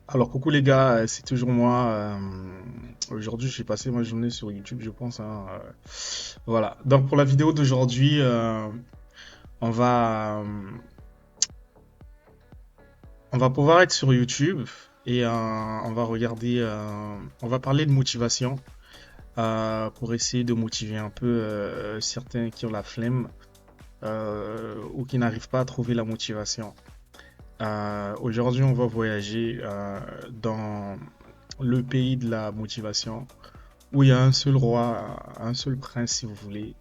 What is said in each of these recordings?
Alors, coucou les gars, c'est toujours moi. Aujourd'hui, j'ai passé ma journée sur YouTube, je pense, hein. Voilà. Donc, pour la vidéo d'aujourd'hui, on va, euh, on va pouvoir être sur YouTube et on va regarder, on va parler de motivation pour essayer de motiver un peu certains qui ont la flemme ou qui n'arrivent pas à trouver la motivation. Aujourd'hui, on va voyager dans le pays de la motivation, où il y a un seul roi, un seul prince si vous voulez.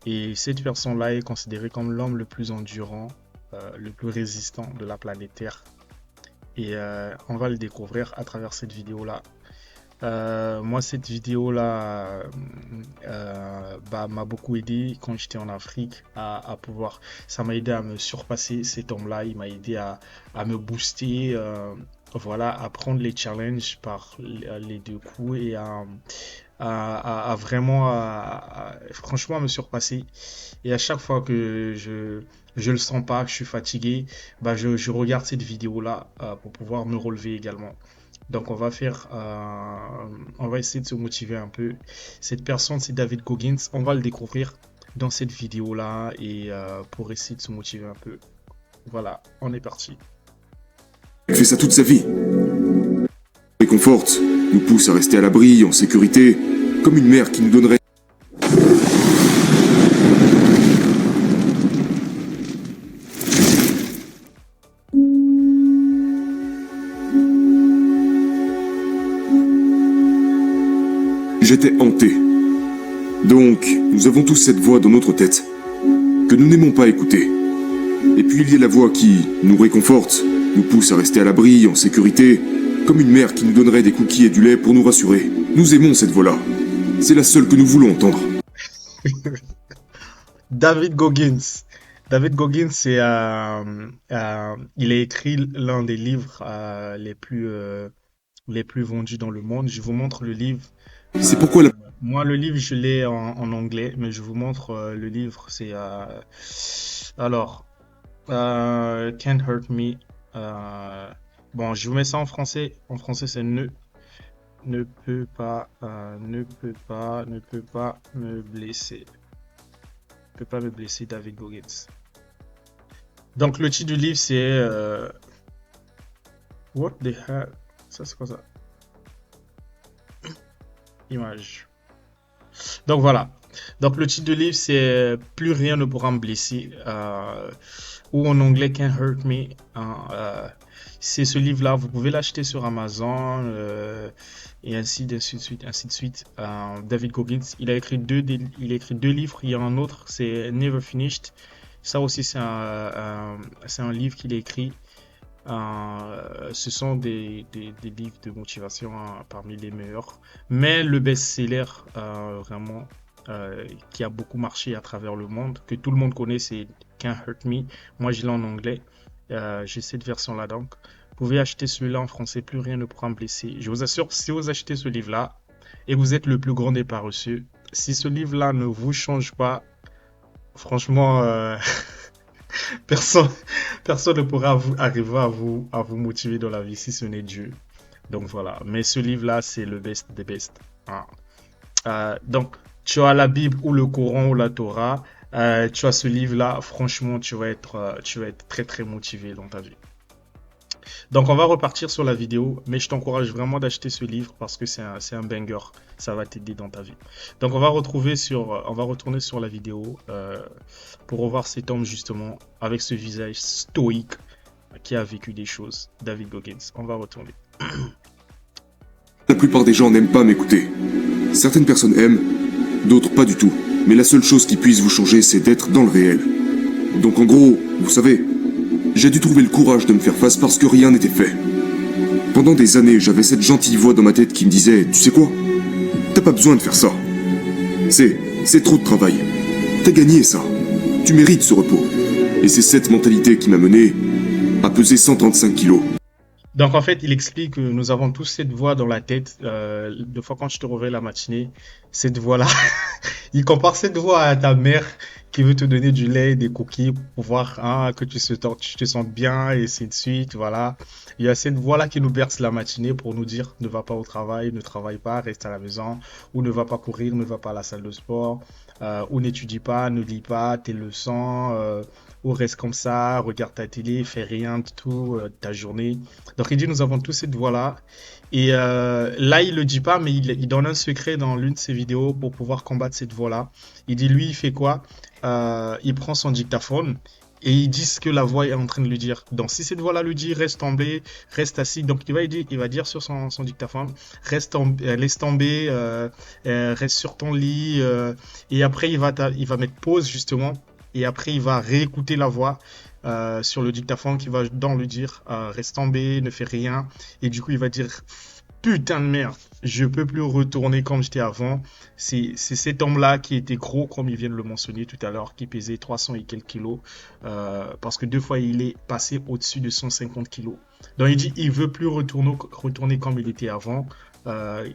Et cette personne-là est considérée comme l'homme le plus endurant, le plus résistant de la planète Terre. Et on va le découvrir à travers cette vidéo-là. Moi, cette vidéo-là m'a beaucoup aidé quand j'étais en Afrique à pouvoir. Ça m'a aidé à me surpasser cet homme-là. Il m'a aidé à me booster, voilà, à prendre les challenges par les deux coups et à vraiment, franchement, à me surpasser. Et à chaque fois que je le sens pas, que je suis fatigué, bah, je regarde cette vidéo-là pour pouvoir me relever également. Donc on va essayer de se motiver un peu. Cette personne, c'est David Goggins. On va le découvrir dans cette vidéo-là et pour essayer de se motiver un peu. Voilà, on est parti. Il fait ça toute sa vie. Réconforte, nous pousse à rester à l'abri, en sécurité, comme une mère qui nous donnerait. J'étais hanté. Donc, nous avons tous cette voix dans notre tête, que nous n'aimons pas écouter. Et puis il y a la voix qui nous réconforte, nous pousse à rester à l'abri, en sécurité, comme une mère qui nous donnerait des cookies et du lait pour nous rassurer. Nous aimons cette voix-là. C'est la seule que nous voulons entendre. David Goggins. David Goggins, il a écrit l'un des livres les plus vendus dans le monde. Je vous montre le livre. C'est pourquoi Euh, Moi, le livre, je l'ai en anglais, mais je vous montre le livre. Alors, Can't Hurt Me. Euh, bon, je vous mets ça en français. En français, c'est ne peut pas, ne peut pas me blesser. Ne peut pas me blesser, David Goggins. Donc, le titre du livre, c'est What the hell? Ça, c'est quoi ça? Image. Donc voilà. Donc le titre du livre c'est Plus rien ne pourra me blesser, ou en anglais Can't Hurt Me, hein. C'est ce livre-là, vous pouvez l'acheter sur Amazon et ainsi de suite, ainsi de suite. David Goggins, il a écrit deux livres. Il y a un autre, c'est Never Finished. Ça aussi c'est un livre qu'il a écrit. Ce sont des livres de motivation, hein, parmi les meilleurs. Mais le best-seller, vraiment, qui a beaucoup marché à travers le monde, que tout le monde connaît, c'est Can't Hurt Me. Moi, je l'ai en anglais. J'ai cette version-là donc. Vous pouvez acheter celui-là en français, plus rien ne pourra me blesser. Je vous assure, si vous achetez ce livre-là et vous êtes le plus grand des paresseux, si ce livre-là ne vous change pas, franchement, personne, personne ne pourra arriver à vous motiver dans la vie si ce n'est Dieu. Donc voilà. Mais ce livre-là, c'est le best des best, hein. Donc, tu as la Bible ou le Coran ou la Torah. Tu as ce livre-là. Franchement, tu vas être très très motivé dans ta vie. Donc, on va repartir sur la vidéo, mais je t'encourage vraiment d'acheter ce livre parce que c'est un banger. Ça va t'aider dans ta vie. Donc, on va retourner sur la vidéo pour revoir cet homme justement avec ce visage stoïque qui a vécu des choses. David Goggins. On va retourner. La plupart des gens n'aiment pas m'écouter. Certaines personnes aiment, d'autres pas du tout. Mais la seule chose qui puisse vous changer, c'est d'être dans le réel. Donc en gros, vous savez, j'ai dû trouver le courage de me faire face parce que rien n'était fait. Pendant des années, j'avais cette gentille voix dans ma tête qui me disait, tu sais quoi? T'as pas besoin de faire ça. C'est trop de travail. T'as gagné ça. Tu mérites ce repos. Et c'est cette mentalité qui m'a mené à peser 135 kilos. Donc en fait, il explique que nous avons tous cette voix dans la tête. Deux fois quand je te réveille la matinée, cette voix-là, il compare cette voix à ta mère qui veut te donner du lait, des cookies pour voir hein, que tu te sens bien et ainsi de suite. Voilà. Il y a cette voix-là qui nous berce la matinée pour nous dire ne va pas au travail, ne travaille pas, reste à la maison, ou ne va pas courir, ne va pas à la salle de sport, ou n'étudie pas, ne lis pas tes leçons, ou reste comme ça, regarde ta télé, fais rien du tout de ta journée. Donc il dit nous avons tous cette voix-là. Et là, il le dit pas, mais il donne un secret dans l'une de ses vidéos pour pouvoir combattre cette voix-là. Il dit, lui, il fait quoi? Il prend son dictaphone et il dit ce que la voix est en train de lui dire. Donc, si cette voix-là lui dit, reste tombé, reste assis, donc il va dire sur son dictaphone, laisse tomber, reste sur ton lit, et après, il va mettre pause, justement, et après, il va réécouter la voix sur le dictaphone qui va dans lui dire reste tombé, ne fais rien. Et du coup, il va dire putain de merde, je peux plus retourner comme j'étais avant. C'est cet homme-là qui était gros, comme il vient de le mentionner tout à l'heure, qui pesait 300 et quelques kilos. Parce que 2 fois, il est passé au-dessus de 150 kilos. Donc, il dit il veut plus retourner comme il était avant.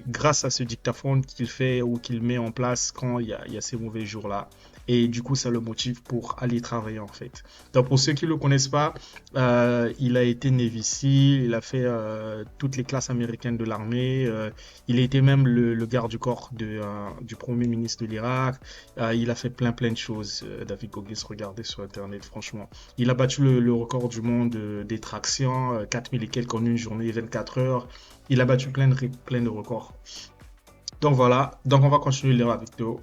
Grâce à ce dictaphone qu'il fait ou qu'il met en place quand il y a ces mauvais jours-là. Et du coup, ça le motive pour aller travailler en fait. Donc pour ceux qui ne le connaissent pas, il a été Navy Seal, il a fait toutes les classes américaines de l'armée, il a été même le garde du corps du premier ministre de l'Irak, il a fait plein de choses. David Goggins, regardez sur internet franchement. Il a battu le record du monde des tractions, 4000 et quelques en une journée, 24 heures. Il a battu plein de records. Donc voilà, donc on va continuer les vidéo.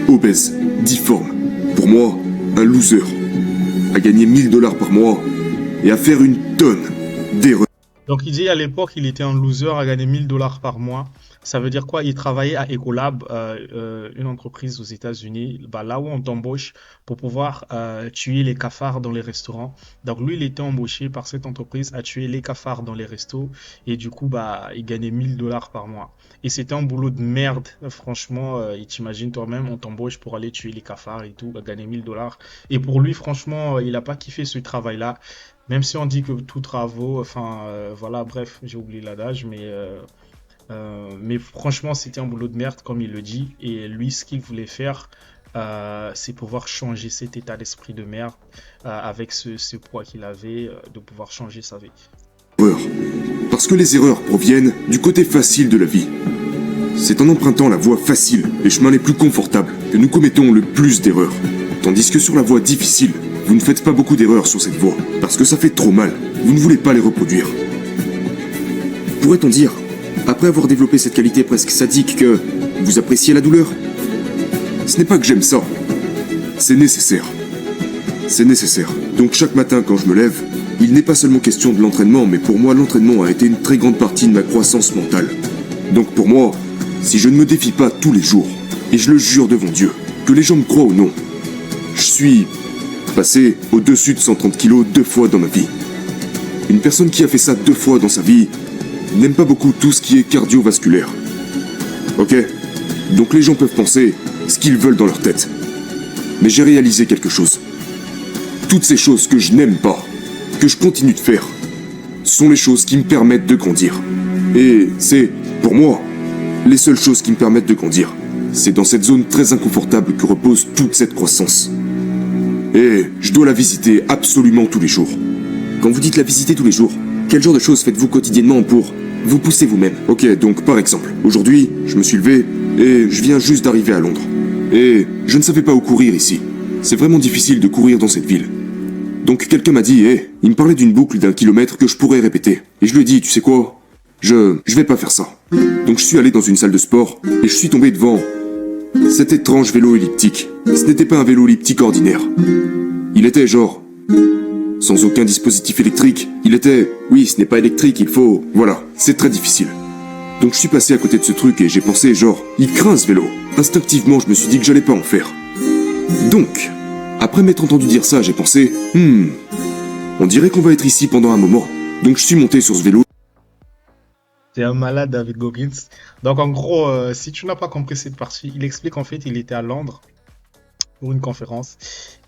Obèse, difforme, pour moi, un loser, à gagner 1000 $ par mois et à faire une tonne d'erreurs. Donc il dit à l'époque il était un loser à gagner 1000 $ par mois. Ça veut dire quoi? Il travaillait à Ecolab, une entreprise aux États-Unis, là où on t'embauche pour pouvoir tuer les cafards dans les restaurants. Donc lui, il était embauché par cette entreprise à tuer les cafards dans les restos et du coup, il gagnait 1000 $ par mois. Et c'était un boulot de merde, franchement. Et t'imagines toi-même, on t'embauche pour aller tuer les cafards et tout, à gagner 1000 $. Et pour lui, franchement, il n'a pas kiffé ce travail-là. Même si on dit que tout travaux, enfin, voilà, bref, j'ai oublié l'adage, mais franchement, c'était un boulot de merde, comme il le dit. Et lui, ce qu'il voulait faire, c'est pouvoir changer cet état d'esprit de merde avec ce poids qu'il avait, de pouvoir changer sa vie. Parce que les erreurs proviennent du côté facile de la vie. C'est en empruntant la voie facile, les chemins les plus confortables, que nous commettons le plus d'erreurs. Tandis que sur la voie difficile, vous ne faites pas beaucoup d'erreurs sur cette voie, parce que ça fait trop mal. Vous ne voulez pas les reproduire. Pourrait-on dire, après avoir développé cette qualité presque sadique, que vous appréciez la douleur? Ce n'est pas que j'aime ça. C'est nécessaire. C'est nécessaire. Donc chaque matin quand je me lève, il n'est pas seulement question de l'entraînement, mais pour moi l'entraînement a été une très grande partie de ma croissance mentale. Donc pour moi, si je ne me défie pas tous les jours, et je le jure devant Dieu, que les gens me croient ou non, je suis passé au-dessus de 130 kilos 2 fois dans ma vie. Une personne qui a fait ça 2 fois dans sa vie n'aime pas beaucoup tout ce qui est cardiovasculaire. Ok? Donc les gens peuvent penser ce qu'ils veulent dans leur tête. Mais j'ai réalisé quelque chose. Toutes ces choses que je n'aime pas, que je continue de faire, sont les choses qui me permettent de grandir. Et c'est, pour moi, les seules choses qui me permettent de grandir. C'est dans cette zone très inconfortable que repose toute cette croissance. Et je dois la visiter absolument tous les jours. Quand vous dites la visiter tous les jours, quel genre de choses faites-vous quotidiennement pour vous pousser vous-même? Ok, donc par exemple, aujourd'hui, je me suis levé et je viens juste d'arriver à Londres. Et je ne savais pas où courir ici. C'est vraiment difficile de courir dans cette ville. Donc quelqu'un m'a dit, il me parlait d'une boucle d'1 kilomètre que je pourrais répéter. Et je lui ai dit, tu sais quoi? Je vais pas faire ça. Donc je suis allé dans une salle de sport et je suis tombé devant cet étrange vélo elliptique. Ce n'était pas un vélo elliptique ordinaire. Il était genre sans aucun dispositif électrique. Il était, oui, ce n'est pas électrique, il faut... Voilà, c'est très difficile. Donc je suis passé à côté de ce truc et j'ai pensé genre, il craint ce vélo. Instinctivement, je me suis dit que j'allais pas en faire. Donc, après m'être entendu dire ça, j'ai pensé, on dirait qu'on va être ici pendant un moment. Donc je suis monté sur ce vélo. C'est un malade, David Goggins. Donc en gros, si tu n'as pas compris cette partie, il explique en fait il était à Londres pour une conférence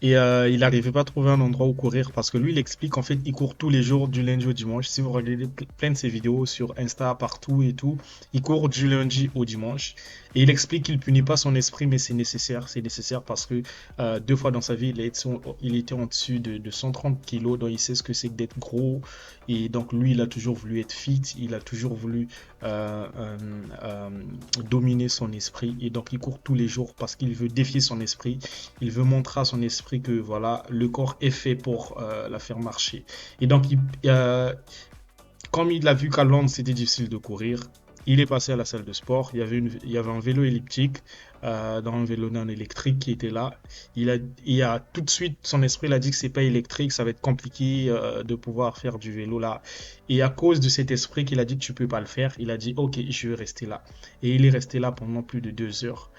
et il n'arrivait pas à trouver un endroit où courir parce que lui il explique en fait il court tous les jours du lundi au dimanche. Si vous regardez plein de ses vidéos sur Insta partout et tout, il court du lundi au dimanche Et il explique qu'il punit pas son esprit, mais c'est nécessaire parce que deux fois dans sa vie, il était en dessus de 130 kilos, donc il sait ce que c'est que d'être gros. Et donc lui, il a toujours voulu être fit, il a toujours voulu euh, euh, euh, dominer son esprit. Et donc il court tous les jours parce qu'il veut défier son esprit. Il veut montrer à son esprit que voilà, le corps est fait pour la faire marcher. Et donc, comme il a vu qu'à Londres, c'était difficile de courir, il est passé à la salle de sport. Il y avait un vélo elliptique, dans un vélo non électrique qui était là. Il a tout de suite, son esprit il a dit que c'est pas électrique, ça va être compliqué de pouvoir faire du vélo là. Et à cause de cet esprit qu'il a dit que tu peux pas le faire, il a dit ok, je vais rester là. Et il est resté là pendant plus de 2 heures.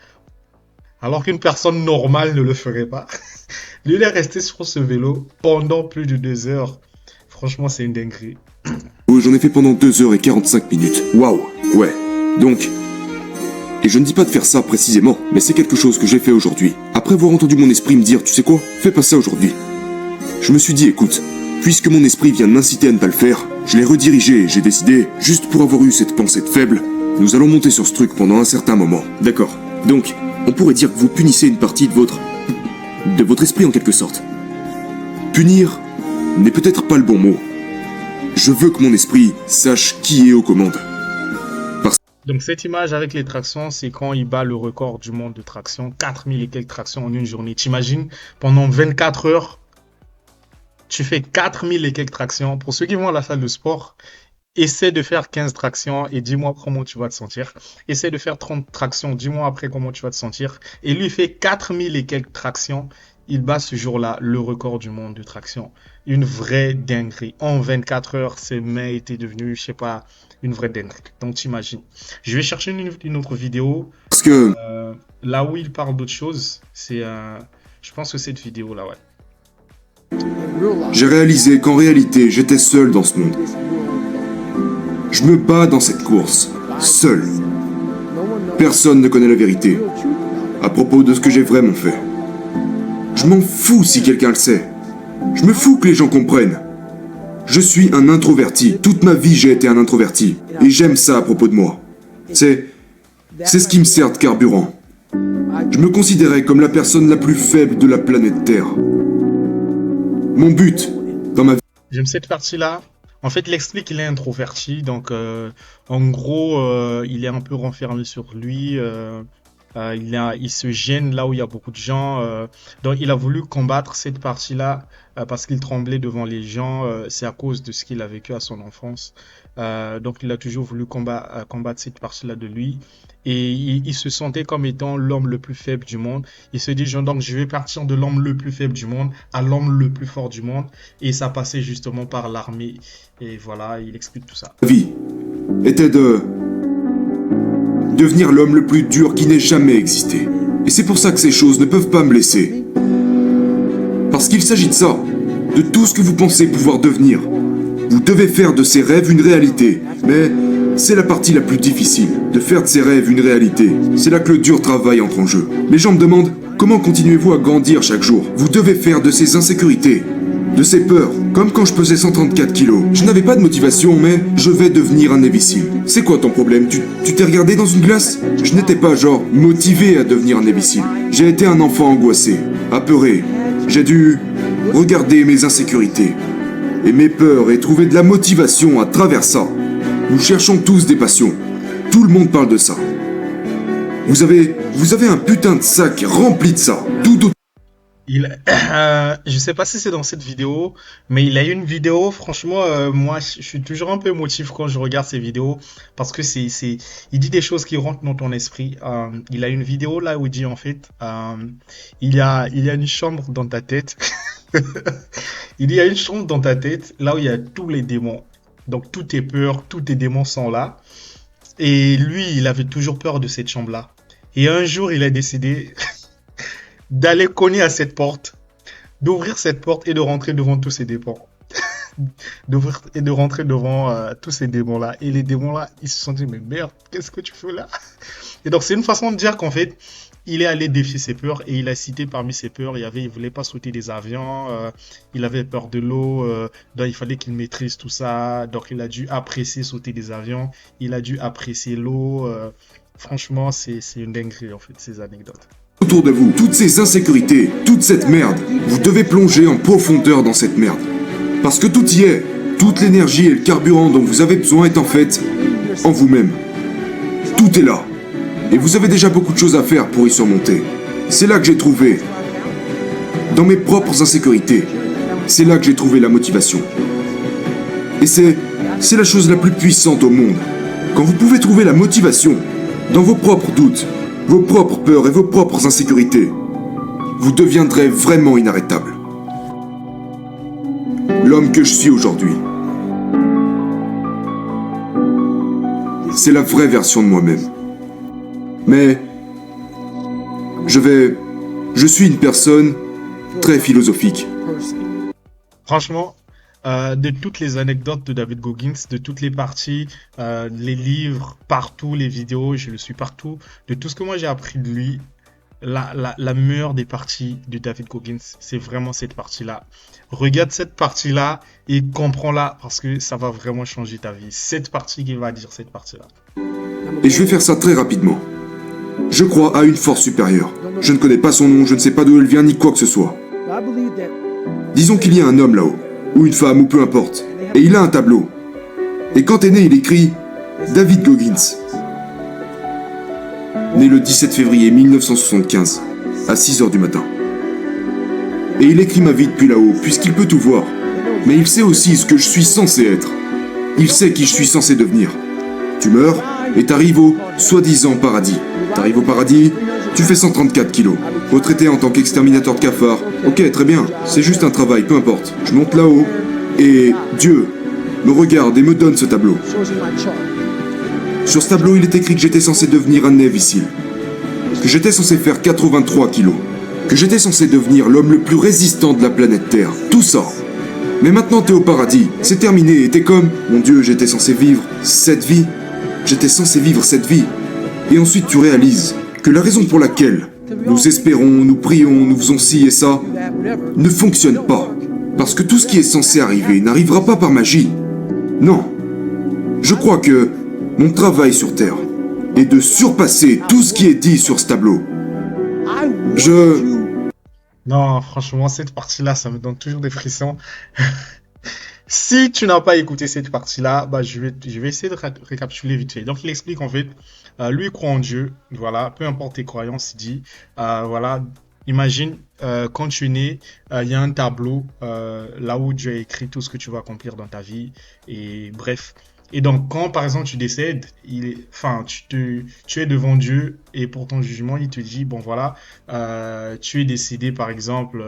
Alors qu'une personne normale ne le ferait pas. Lui, il est resté sur ce vélo pendant plus de 2 heures. Franchement, c'est une dinguerie. J'en ai fait pendant 2h45. Waouh, ouais. Donc, et je ne dis pas de faire ça précisément, mais c'est quelque chose que j'ai fait aujourd'hui. Après avoir entendu mon esprit me dire, tu sais quoi, fais pas ça aujourd'hui. Je me suis dit, écoute, puisque mon esprit vient de m'inciter à ne pas le faire, je l'ai redirigé et j'ai décidé, juste pour avoir eu cette pensée de faible, nous allons monter sur ce truc pendant un certain moment. D'accord. Donc, on pourrait dire que vous punissez une partie de votre esprit en quelque sorte. Punir n'est peut-être pas le bon mot. Je veux que mon esprit sache qui est aux commandes. Donc cette image avec les tractions, c'est quand il bat le record du monde de traction, 4000 et quelques tractions en une journée. T'imagines, pendant 24 heures, tu fais 4000 et quelques tractions. Pour ceux qui vont à la salle de sport, essaie de faire 15 tractions et dis-moi comment tu vas te sentir. Essaie de faire 30 tractions, dis-moi après comment tu vas te sentir. Et lui fait 4000 et quelques tractions. Il bat ce jour-là le record du monde de traction. Une vraie dinguerie. En 24 heures, ses mains étaient devenues, je sais pas, une vraie dinguerie. Donc t'imagines. Je vais chercher une autre vidéo. Parce que Là où il parle d'autre chose, je pense que c'est cette vidéo-là, ouais. j'ai réalisé qu'en réalité, j'étais seul dans ce monde. Je me bats dans cette course, seul. Personne ne connaît la vérité à propos de ce que j'ai vraiment fait. Je m'en fous si quelqu'un le sait. Je me fous que les gens comprennent. Je suis un introverti. Toute ma vie, j'ai été un introverti. Et j'aime ça à propos de moi. C'est ce qui me sert de carburant. Je me considérais comme la personne la plus faible de la planète Terre. Mon but, dans ma vie... J'aime cette partie-là. En fait, il explique qu'il est introverti. Donc, en gros, il est un peu renfermé sur lui. Il se gêne là où il y a beaucoup de gens. Donc, il a voulu combattre cette partie-là parce qu'il tremblait devant les gens. C'est à cause de ce qu'il a vécu à son enfance. Donc, il a toujours voulu combattre cette partie-là de lui. Et il se sentait comme étant l'homme le plus faible du monde. Il se dit, donc, je vais partir de l'homme le plus faible du monde à l'homme le plus fort du monde. Et ça passait justement par l'armée. Et voilà, il explique tout ça. Ma vie était de devenir l'homme le plus dur qui n'ait jamais existé. Et c'est pour ça que ces choses ne peuvent pas me laisser. Parce qu'il s'agit de ça, de tout ce que vous pensez pouvoir devenir. Vous devez faire de ces rêves une réalité. Mais c'est la partie la plus difficile, de faire de ces rêves une réalité. C'est là que le dur travail entre en jeu. Les gens me demandent, comment continuez-vous à grandir chaque jour? Vous devez faire de ces insécurités, de ces peurs, comme quand je pesais 134 kilos. Je n'avais pas de motivation, mais je vais devenir un imbécile. C'est quoi ton problème? Tu t'es regardé dans une glace? Je n'étais pas genre motivé à devenir un imbécile. J'ai été un enfant angoissé, apeuré. J'ai dû regarder mes insécurités et mes peurs et trouver de la motivation à travers ça. Nous cherchons tous des passions. Tout le monde parle de ça. Vous avez un putain de sac rempli de ça. Tout Je sais pas si c'est dans cette vidéo, mais il a une vidéo, franchement, moi, je suis toujours un peu émotif quand je regarde ces vidéos, parce que il dit des choses qui rentrent dans ton esprit. Il a une vidéo là où il dit, en fait, il y a une chambre dans ta tête. Il y a une chambre dans ta tête, là où il y a tous les démons. Donc, toutes tes peurs, tous tes démons sont là. Et lui, il avait toujours peur de cette chambre-là. Et un jour, il a décidé d'aller cogner à cette porte, d'ouvrir cette porte et de rentrer devant tous ces démons. D'ouvrir et de rentrer devant tous ces démons-là. Et les démons-là, ils se sont dit, mais merde, qu'est-ce que tu fais là? Et donc, c'est une façon de dire qu'en fait, il est allé défier ses peurs et il a cité parmi ses peurs, il voulait pas sauter des avions, il avait peur de l'eau, donc il fallait qu'il maîtrise tout ça, donc il a dû apprécier sauter des avions, il a dû apprécier l'eau, Franchement, c'est une dinguerie, en fait, ces anecdotes. Autour de vous, toutes ces insécurités, toute cette merde, vous devez plonger en profondeur dans cette merde. Parce que tout y est. Toute l'énergie et le carburant dont vous avez besoin est en fait en vous-même. Tout est là. Et vous avez déjà beaucoup de choses à faire pour y surmonter. C'est là que j'ai trouvé, dans mes propres insécurités, c'est là que j'ai trouvé la motivation. Et c'est la chose la plus puissante au monde. Quand vous pouvez trouver la motivation dans vos propres doutes, vos propres peurs et vos propres insécurités, vous deviendrez vraiment inarrêtable. L'homme que je suis aujourd'hui, c'est la vraie version de moi-même. Mais je suis une personne très philosophique. Franchement, de toutes les anecdotes de David Goggins, de toutes les parties, les livres, partout, les vidéos, je le suis partout, de tout ce que moi j'ai appris de lui, la meilleure des parties de David Goggins, c'est vraiment cette partie-là. Regarde cette partie-là et comprends-la parce que ça va vraiment changer ta vie. Cette partie qui va dire cette partie-là. Et je vais faire ça très rapidement. Je crois à une force supérieure. Je ne connais pas son nom, je ne sais pas d'où elle vient ni quoi que ce soit. Disons qu'il y a un homme là-haut, ou une femme, ou peu importe, et il a un tableau. Et quand est né, il écrit David Goggins. Né le 17 février 1975, à 6h du matin. Et il écrit ma vie depuis là-haut, puisqu'il peut tout voir. Mais il sait aussi ce que je suis censé être. Il sait qui je suis censé devenir. Tu meurs, et t'arrives au soi-disant paradis. T'arrives au paradis, tu fais 134 kilos. Retraité en tant qu'exterminateur de cafards. Ok, très bien, c'est juste un travail, peu importe. Je monte là-haut, et Dieu me regarde et me donne ce tableau. Sur ce tableau, il est écrit que j'étais censé devenir un Navy que j'étais censé faire 83 kilos, que j'étais censé devenir l'homme le plus résistant de la planète Terre. Tout ça. Mais maintenant, t'es au paradis, c'est terminé, et t'es comme, mon Dieu, j'étais censé vivre cette vie. J'étais censé vivre cette vie. Et ensuite, tu réalises que la raison pour laquelle nous espérons, nous prions, nous faisons ci et ça, ne fonctionne pas. Parce que tout ce qui est censé arriver n'arrivera pas par magie. Non. Je crois que mon travail sur Terre est de surpasser tout ce qui est dit sur ce tableau. Non, franchement, cette partie-là, ça me donne toujours des frissons. Si tu n'as pas écouté cette partie-là, bah, je vais essayer de récapituler vite fait. Donc, il explique en fait, lui il croit en Dieu, voilà, peu importe tes croyances, il dit, voilà, imagine, quand tu es né, il y a un tableau là où Dieu a écrit tout ce que tu vas accomplir dans ta vie, et bref. Et donc, quand par exemple tu décèdes, tu es devant Dieu et pour ton jugement, il te dit, bon voilà, tu es décédé par exemple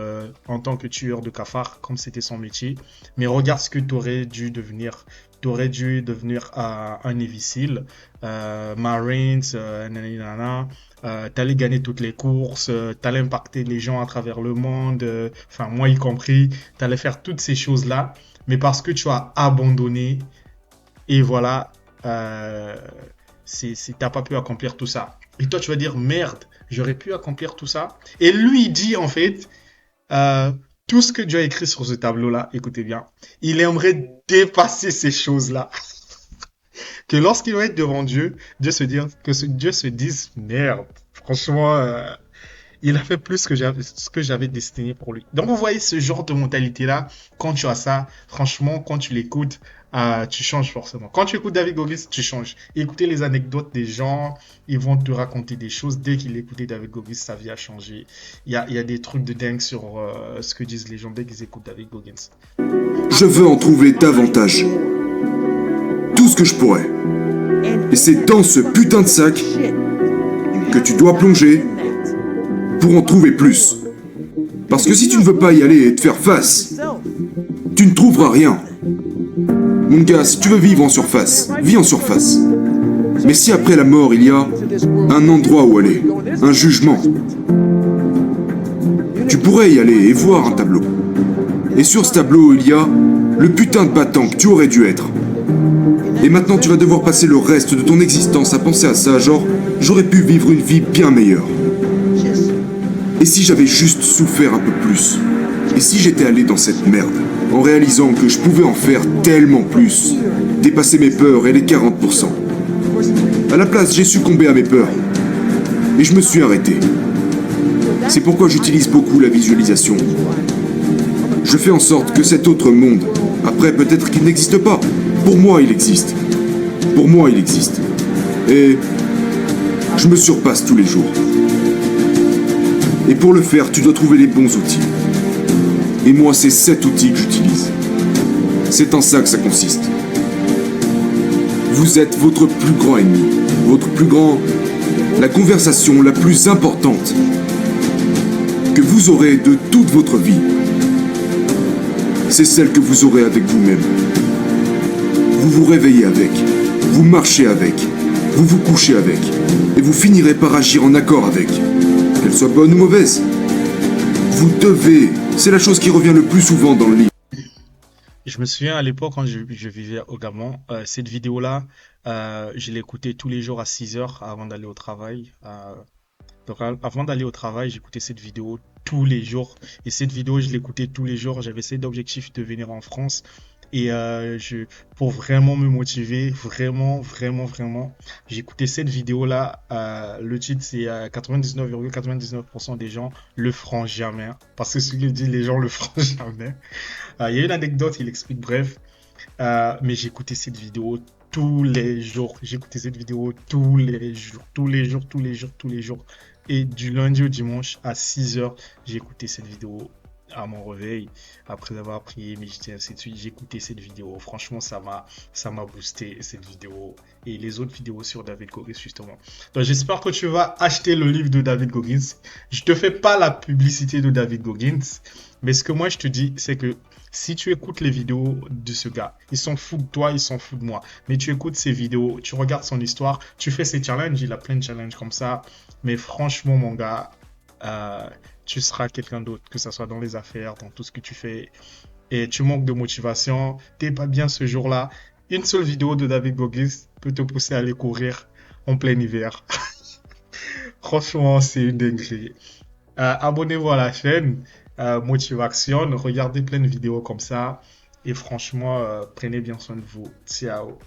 en tant que tueur de cafards, comme c'était son métier, mais regarde ce que tu aurais dû devenir. Tu aurais dû devenir un Navy SEAL, Marines, t'allais gagner toutes les courses, t'allais impacter les gens à travers le monde, enfin moi y compris, t'allais faire toutes ces choses-là, mais parce que tu as abandonné. Et voilà, t'as pas pu accomplir tout ça. Et toi, tu vas dire, merde, j'aurais pu accomplir tout ça. Et lui, il dit, en fait, tout ce que Dieu a écrit sur ce tableau-là, écoutez bien, il aimerait dépasser ces choses-là. Que lorsqu'il va être devant Dieu, Dieu se dise, merde, franchement, il a fait plus que ce que j'avais destiné pour lui. Donc, vous voyez ce genre de mentalité-là, quand tu as ça, franchement, quand tu l'écoutes, tu changes forcément. Quand tu écoutes David Goggins, tu changes. Écoutez les anecdotes des gens, ils vont te raconter des choses. Dès qu'il écoutait David Goggins, sa vie a changé. Il y a des trucs de dingue sur ce que disent les gens dès qu'ils écoutent David Goggins. Je veux en trouver davantage. Tout ce que je pourrais. Et c'est dans ce putain de sac que tu dois plonger pour en trouver plus. Parce que si tu ne veux pas y aller et te faire face, tu ne trouveras rien. Mon gars, si tu veux vivre en surface, vis en surface. Mais si après la mort, il y a un endroit où aller, un jugement, tu pourrais y aller et voir un tableau. Et sur ce tableau, il y a le putain de battant que tu aurais dû être. Et maintenant, tu vas devoir passer le reste de ton existence à penser à ça, genre, j'aurais pu vivre une vie bien meilleure. Et si j'avais juste souffert un peu plus? Et si j'étais allé dans cette merde, en réalisant que je pouvais en faire tellement plus, dépasser mes peurs et les 40%? À la place, j'ai succombé à mes peurs. Et je me suis arrêté. C'est pourquoi j'utilise beaucoup la visualisation. Je fais en sorte que cet autre monde, après peut-être qu'il n'existe pas, pour moi il existe. Pour moi il existe. Et je me surpasse tous les jours. Et pour le faire, tu dois trouver les bons outils. Et moi, c'est cet outil que j'utilise. C'est en ça que ça consiste. Vous êtes votre plus grand ennemi. Votre plus grand... La conversation la plus importante que vous aurez de toute votre vie, c'est celle que vous aurez avec vous-même. Vous vous réveillez avec, vous marchez avec, vous vous couchez avec, et vous finirez par agir en accord avec, qu'elle soit bonne ou mauvaise. Vous devez, c'est la chose qui revient le plus souvent dans le livre. Je me souviens à l'époque quand je vivais au Gabon, cette vidéo-là, je l'écoutais tous les jours à 6 heures avant d'aller au travail. Donc avant d'aller au travail, j'écoutais cette vidéo tous les jours. Et cette vidéo, je l'écoutais tous les jours. J'avais cet objectif de venir en France. Et pour vraiment me motiver, vraiment, j'écoutais cette vidéo-là. Le titre, c'est 99,99% des gens le feront jamais, hein. Parce que ce qu'il dit, les gens le feront jamais. Il y a une anecdote, il explique, bref. Mais j'écoutais cette vidéo tous les jours. J'écoutais cette vidéo tous les jours. Et du lundi au dimanche à 6 heures, j'écoutais cette vidéo à mon réveil. Après avoir prié, médité, ainsi de suite, j'écoutais cette vidéo. Franchement, ça m'a boosté, cette vidéo. Et les autres vidéos sur David Goggins, justement. Donc, j'espère que tu vas acheter le livre de David Goggins. Je te fais pas la publicité de David Goggins. Mais ce que moi, je te dis, c'est que si tu écoutes les vidéos de ce gars, il s'en fout de toi, il s'en fout de moi. Mais tu écoutes ses vidéos, tu regardes son histoire, tu fais ses challenges, il a plein de challenges comme ça. Mais franchement, mon gars, tu seras quelqu'un d'autre, que ce soit dans les affaires, dans tout ce que tu fais. Et tu manques de motivation, t'es pas bien ce jour-là. Une seule vidéo de David Goggins peut te pousser à aller courir en plein hiver. Franchement, c'est une dinguerie. Abonnez-vous à la chaîne. Motivation, regardez plein de vidéos comme ça et franchement, prenez bien soin de vous. Ciao.